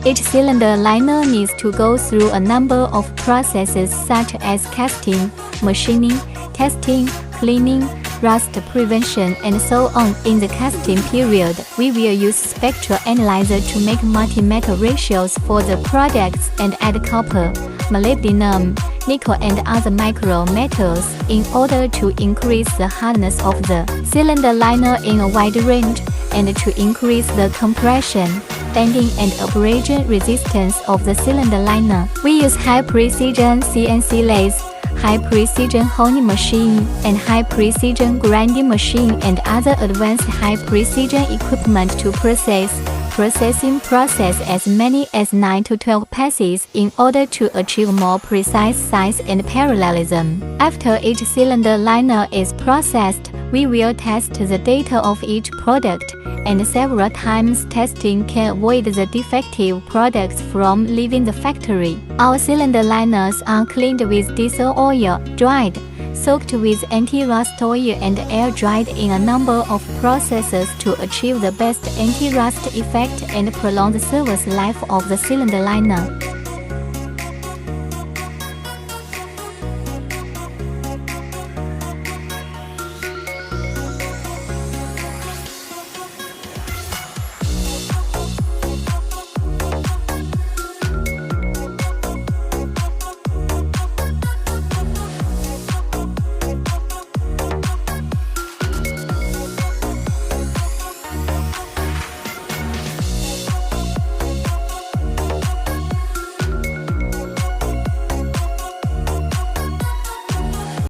Each cylinder liner needs to go through a number of processes such as casting, machining, testing, cleaning, rust prevention, and so on. In the casting period, we will use spectral analyzer to make multi-metal ratios for the products and add copper, molybdenum, nickel and other micro metals in order to increase the hardness of the cylinder liner in a wide range and to increase the compression, bending and abrasion resistance of the cylinder liner. We use high-precision CNC lathe, high-precision honing machine, and high-precision grinding machine and other advanced high-precision equipment to process as many as 9 to 12 passes in order to achieve more precise size and parallelism. After each cylinder liner is processed, we will test the data of each product, and several times testing can avoid the defective products from leaving the factory. Our cylinder liners are cleaned with diesel oil, dried, soaked with anti-rust oil and air-dried in a number of processes to achieve the best anti-rust effect and prolong the service life of the cylinder liner.